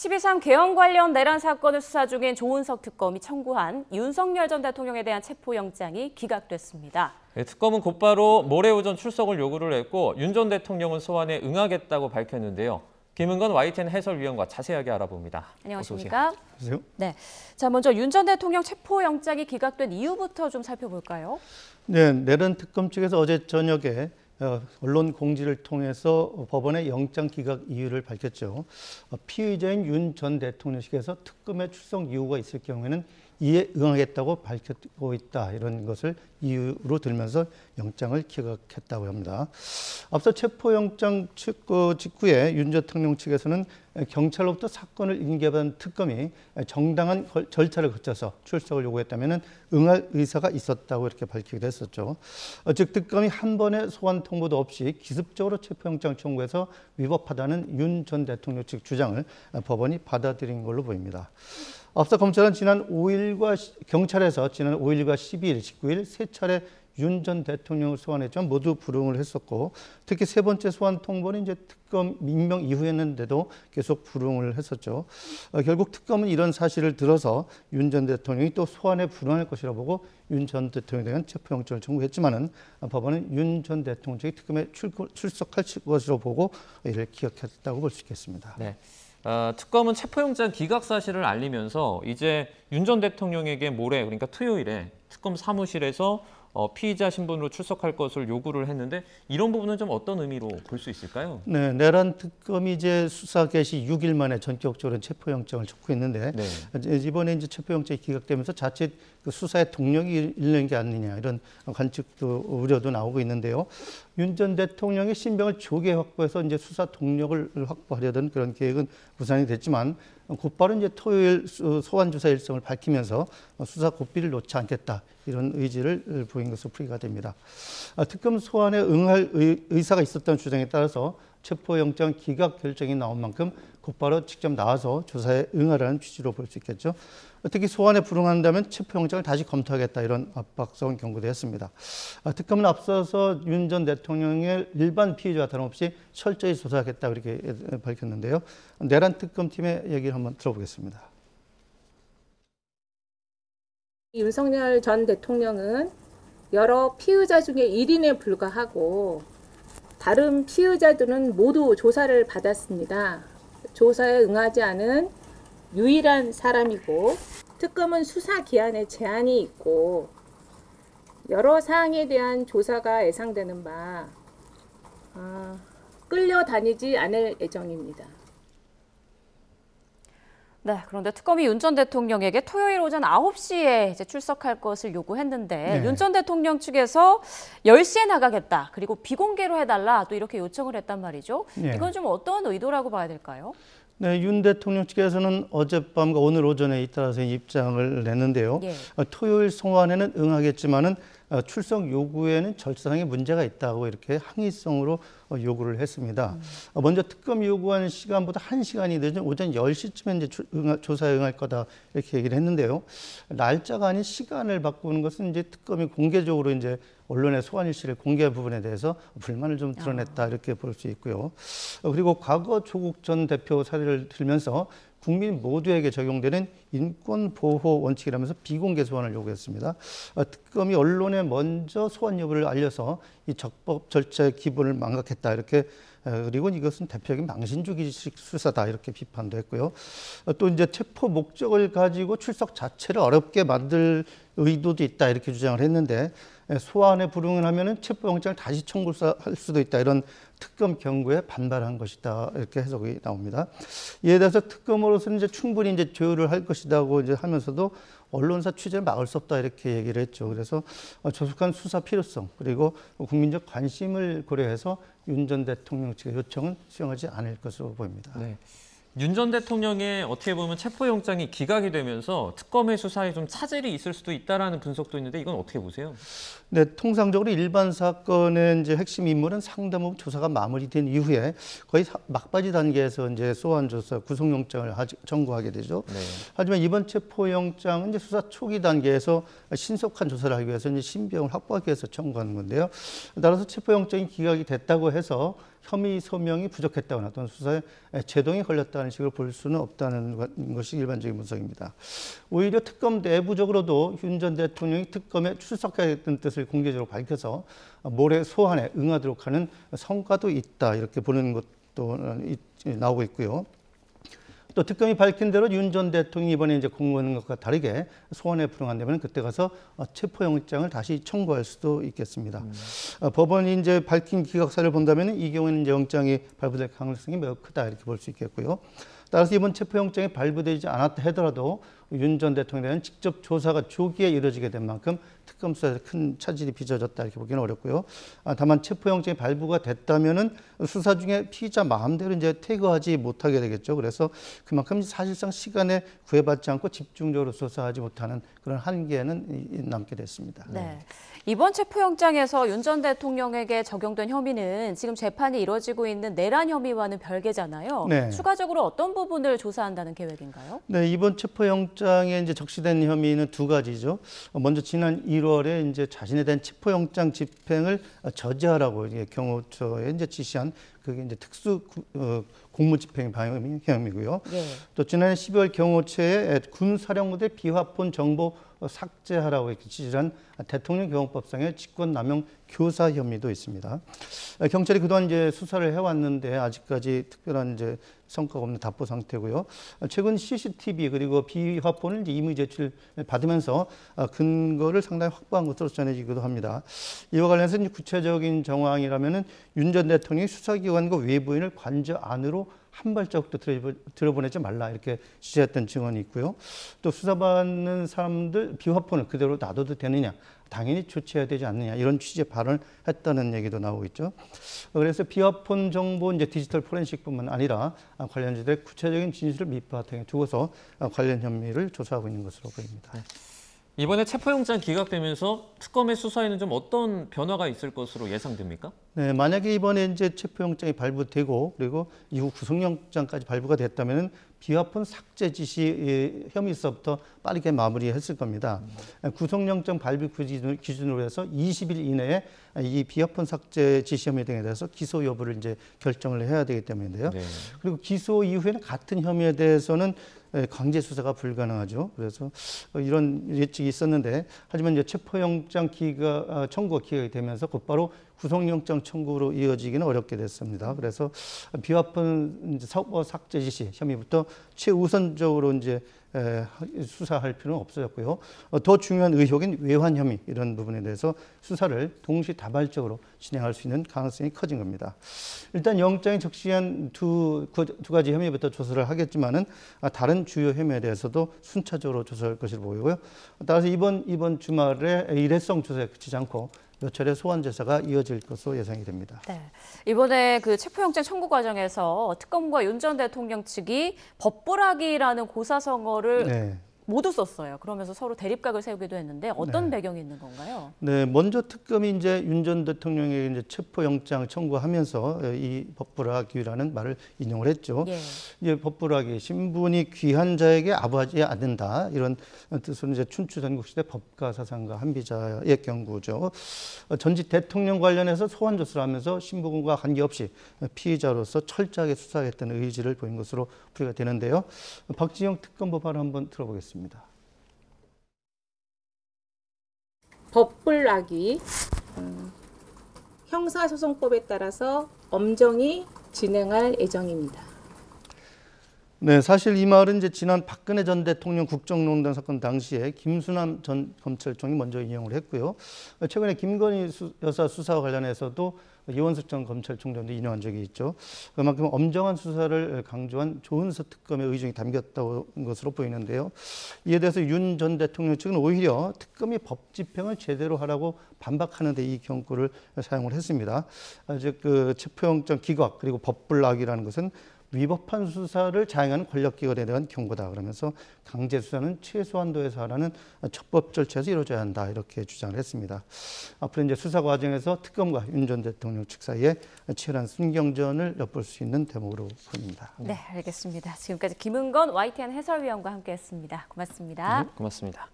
12.3 개헌 관련 내란 사건을 수사 중인 조은석 특검이 청구한 윤석열 전 대통령에 대한 체포영장이 기각됐습니다. 특검은 곧바로 모레 오전 출석을 요구를 했고 윤 전 대통령은 소환에 응하겠다고 밝혔는데요. 김은건 YTN 해설위원과 자세하게 알아봅니다. 안녕하십니까? 안녕하세요. 네, 자 먼저 윤 전 대통령 체포영장이 기각된 이유부터 좀 살펴볼까요? 네, 내란 특검 측에서 어제 저녁에 언론 공지를 통해서 법원의 영장 기각 이유를 밝혔죠. 피의자인 윤 전 대통령 측에서 특검에 출석 요구가 있을 경우에는 이에 응하겠다고 밝히고 있다. 이런 것을 이유로 들면서 영장을 기각했다고 합니다. 앞서 체포영장 직후에 윤 전 대통령 측에서는 경찰로부터 사건을 인계받은 특검이 정당한 절차를 거쳐서 출석을 요구했다면 응할 의사가 있었다고 이렇게 밝히기도 했었죠. 즉 특검이 한 번의 소환 통보도 없이 기습적으로 체포영장 청구해서 위법하다는 윤 전 대통령 측 주장을 법원이 받아들인 걸로 보입니다. 앞서 검찰은 경찰에서 지난 5일과 12일, 19일 세 차례 윤 전 대통령을 소환했지만 모두 불응을 했었고, 특히 세 번째 소환 통보는 이제 특검 임명 이후였는데도 계속 불응을 했었죠. 결국 특검은 이런 사실을 들어서 윤 전 대통령이 또 소환에 불응할 것이라 보고 윤 전 대통령에 대한 체포영장을 청구했지만은 법원은 윤 전 대통령 측이 특검에 출석할 것으로 보고 이를 기각했다고 볼 수 있겠습니다. 네. 특검은 체포영장 기각 사실을 알리면서 이제 윤 전 대통령에게 모레, 그러니까 토요일에 특검 사무실에서 피의자 신분으로 출석할 것을 요구를 했는데 이런 부분은 좀 어떤 의미로 볼 수 있을까요? 네, 내란 특검이 이제 수사 개시 6일 만에 전격적으로 체포영장을 촉구했는데 이번에 이제 체포영장이 기각되면서 자칫 그 수사의 동력이 잃는 게 아니냐 이런 관측도 우려도 나오고 있는데요. 윤 전 대통령의 신병을 조기에 확보해서 이제 수사 동력을 확보하려던 그런 계획은 무산이 됐지만 곧바로 이제 토요일 소환 조사 일정을 밝히면서 수사 고삐를 놓지 않겠다 이런 의지를 보인 것으로 풀이가 됩니다. 특검 소환에 응할 의사가 있었다는 주장에 따라서 체포영장 기각 결정이 나온 만큼 곧바로 직접 나와서 조사에 응하라는 취지로 볼 수 있겠죠. 특히 소환에 불응한다면 체포영장을 다시 검토하겠다 이런 압박성 경고도 했습니다. 특검은 앞서서 윤 전 대통령의 일반 피의자와 다름없이 철저히 조사하겠다 이렇게 밝혔는데요. 내란 특검팀의 얘기를 한번 들어보겠습니다. 윤석열 전 대통령은 여러 피의자 중에 1인에 불과하고 다른 피의자들은 모두 조사를 받았습니다. 조사에 응하지 않은 유일한 사람이고 특검은 수사 기한에 제한이 있고 여러 사항에 대한 조사가 예상되는 바 끌려다니지 않을 예정입니다. 네, 그런데 특검이 윤 전 대통령에게 토요일 오전 9시에 이제 출석할 것을 요구했는데 윤 전 대통령 측에서 10시에 나가겠다. 그리고 비공개로 해달라. 또 이렇게 요청을 했단 말이죠. 이건 좀 어떤 의도라고 봐야 될까요? 네, 윤 대통령 측에서는 어젯밤과 오늘 오전에 잇따라서 입장을 냈는데요. 토요일 소환에는 응하겠지만은 출석 요구에는 절차상의 문제가 있다고 이렇게 항의성으로 요구를 했습니다. 먼저 특검 요구한 시간보다 1시간이 늦은 오전 10시쯤에 이제 조사에 응할 거다 이렇게 얘기를 했는데요. 날짜가 아닌 시간을 바꾸는 것은 이제 특검이 공개적으로 이제 언론의 소환 일시를 공개한 부분에 대해서 불만을 좀 드러냈다 이렇게 볼 수 있고요. 그리고 과거 조국 전 대표 사례를 들면서 국민 모두에게 적용되는 인권보호 원칙이라면서 비공개 소환을 요구했습니다. 특검이 언론에 먼저 소환 여부를 알려서 이 적법 절차의 기본을 망각했다 이렇게 그리고 이것은 대표적인 망신주기식 수사다 이렇게 비판도 했고요. 또 이제 체포 목적을 가지고 출석 자체를 어렵게 만들 의도도 있다 이렇게 주장을 했는데 소환에 불응을 하면은 체포영장을 다시 청구할 수도 있다 이런 특검 경고에 반발한 것이다 이렇게 해석이 나옵니다. 이에 대해서 특검으로서는 이제 충분히 이제 조율을 할 것이다고 이제 하면서도 언론사 취재를 막을 수 없다 이렇게 얘기를 했죠. 그래서 조속한 수사 필요성 그리고 국민적 관심을 고려해서 윤 전 대통령 측의 요청은 수용하지 않을 것으로 보입니다. 네. 윤 전 대통령의 어떻게 보면 체포영장이 기각이 되면서 특검의 수사에 좀 차질이 있을 수도 있다라는 분석도 있는데 이건 어떻게 보세요? 네, 통상적으로 일반 사건의 이제 핵심 인물은 상당 부분 조사가 마무리된 이후에 거의 막바지 단계에서 이제 소환 조사, 구속영장을 청구하게 되죠. 하지만 이번 체포영장은 이제 수사 초기 단계에서 신속한 조사를 하기 위해서 이제 신병을 확보하기 위해서 청구하는 건데요. 따라서 체포영장이 기각이 됐다고 해서 혐의 소명이 부족했다거나 또는 수사에 제동이 걸렸다는 식으로 볼 수는 없다는 것이 일반적인 분석입니다. 오히려 특검 내부적으로도 윤 전 대통령이 특검에 출석하겠다는 뜻을 공개적으로 밝혀서 모레 소환에 응하도록 하는 성과도 있다 이렇게 보는 것도 나오고 있고요. 또 특검이 밝힌 대로 윤 전 대통령이 이번에 이제 공모하는 것과 다르게 소환에 불응한다면 그때 가서 체포영장을 다시 청구할 수도 있겠습니다. 법원이 이제 밝힌 기각사를 본다면 이 경우에는 이제 영장이 발부될 가능성이 매우 크다 이렇게 볼 수 있겠고요. 따라서 이번 체포영장이 발부되지 않았다 하더라도 윤 전 대통령에 대한 직접 조사가 조기에 이루어지게 된 만큼 특검 수사에서 큰 차질이 빚어졌다 이렇게 보기는 어렵고요. 다만 체포영장이 발부가 됐다면은 수사 중에 피의자 마음대로 이제 퇴거하지 못하게 되겠죠. 그래서 그만큼 사실상 시간에 구애받지 않고 집중적으로 수사하지 못하는 그런 한계는 남게 됐습니다. 네. 이번 체포영장에서 윤 전 대통령에게 적용된 혐의는 지금 재판이 이루어지고 있는 내란 혐의와는 별개잖아요. 네. 추가적으로 어떤 부분을 조사한다는 계획인가요? 네, 이번 체포영장에 이제 적시된 혐의는 두 가지죠. 먼저 지난 1월에 이제 자신에 대한 체포영장 집행을 저지하라고 이제 경호처에 이제 지시한 그게 이제 특수 공무집행 방해 혐의고요. 예. 또 지난해 12월 경호처에 군사령부대 비화폰 정보 삭제하라고 이렇게 지시한 대통령 경호법상의 직권남용 교사 혐의도 있습니다. 경찰이 그동안 이제 수사를 해왔는데 아직까지 특별한 이제 성과가 없는 답보 상태고요. 최근 CCTV 그리고 비화폰을 이제 임의 제출 받으면서 근거를 상당히 확보한 것으로 전해지기도 합니다. 이와 관련해서 이제 구체적인 정황이라면은 윤 전 대통령이 수사기관과 외부인을 관저 안으로 한 발자국도 들어보내지 말라 이렇게 지시했던 증언이 있고요. 또 수사받는 사람들 비화폰을 그대로 놔둬도 되느냐, 당연히 조치해야 되지 않느냐 이런 취지의 발언을 했다는 얘기도 나오고 있죠. 그래서 비화폰 정보 이제 디지털 포렌식뿐만 아니라 관련자들의 구체적인 진술을 밑바탕에 두고서 관련 혐의를 조사하고 있는 것으로 보입니다. 이번에 체포영장 기각되면서 특검의 수사에는 좀 어떤 변화가 있을 것으로 예상됩니까? 네, 만약에 이번에 이제 체포영장이 발부되고 그리고 이후 구속영장까지 발부가 됐다면은 비화폰 삭제 지시 혐의서부터 빠르게 마무리했을 겁니다. 구속영장 발부 기준으로 해서 20일 이내에 이 비화폰 삭제 지시 혐의 등에 대해서 기소 여부를 이제 결정을 해야 되기 때문인데요. 네. 그리고 기소 이후에는 같은 혐의에 대해서는 강제 수사가 불가능하죠. 그래서 이런 예측이 있었는데 하지만 이제 체포영장 청구가 기각이 되면서 곧바로 구속영장 청구로 이어지기는 어렵게 됐습니다. 그래서 비화폰 서버 삭제 지시 혐의부터 최우선적으로 이제 수사할 필요는 없어졌고요. 더 중요한 의혹인 외환 혐의 이런 부분에 대해서 수사를 동시다발적으로 진행할 수 있는 가능성이 커진 겁니다. 일단 영장에 적시한 두 가지 혐의부터 조사를 하겠지만은 다른 주요 혐의에 대해서도 순차적으로 조사할 것으로 보이고요. 따라서 이번 주말에 일회성 조사에 그치지 않고 몇 차례 소환 조사가 이어질 것으로 예상이 됩니다. 네. 이번에 그 체포영장 청구 과정에서 특검과 윤 전 대통령 측이 법불학이라는 고사성어를 네. 모두 썼어요. 그러면서 서로 대립각을 세우기도 했는데 어떤 배경이 있는 건가요? 네, 먼저 특검이 이제 윤 전 대통령에게 이제 체포영장 청구하면서 이 법불학이라는 말을 인용을 했죠. 예. 이제 법불학이 신분이 귀한 자에게 아부하지 않는다 이런 뜻으로 이제 춘추 전국시대 법가 사상가 한비자의 경구죠. 전직 대통령 관련해서 소환 조사를 하면서 신분과 관계없이 피의자로서 철저하게 수사하겠다는 의지를 보인 것으로 풀이가 되는데요. 박지영 특검법 발언 한번 들어보겠습니다. 법불락이 형사소송법에 따라서 엄정히 진행할 예정입니다. 네, 사실 이 말은 이제 지난 박근혜 전 대통령 국정농단 사건 당시에 김수남 전 검찰총이 먼저 인용을 했고요. 최근에 김건희 여사 수사와 관련해서도 이원석 전 검찰총장도 인용한 적이 있죠. 그만큼 엄정한 수사를 강조한 조은서 특검의 의중이 담겼다는 것으로 보이는데요. 이에 대해서 윤 전 대통령 측은 오히려 특검이 법 집행을 제대로 하라고 반박하는 데 이 경고를 사용을 했습니다. 즉 그 체포영장 기각 그리고 법불락이라는 것은 위법한 수사를 자행하는 권력기관에 대한 경고다. 그러면서 강제 수사는 최소한도에서 하라는 첩법 절차에서 이루어져야 한다. 이렇게 주장을 했습니다. 앞으로 이제 수사 과정에서 특검과 윤 전 대통령 측 사이에 치열한 순경전을 엿볼 수 있는 대목으로 보입니다. 네, 알겠습니다. 지금까지 김은건 YTN 해설위원과 함께했습니다. 고맙습니다. 고맙습니다.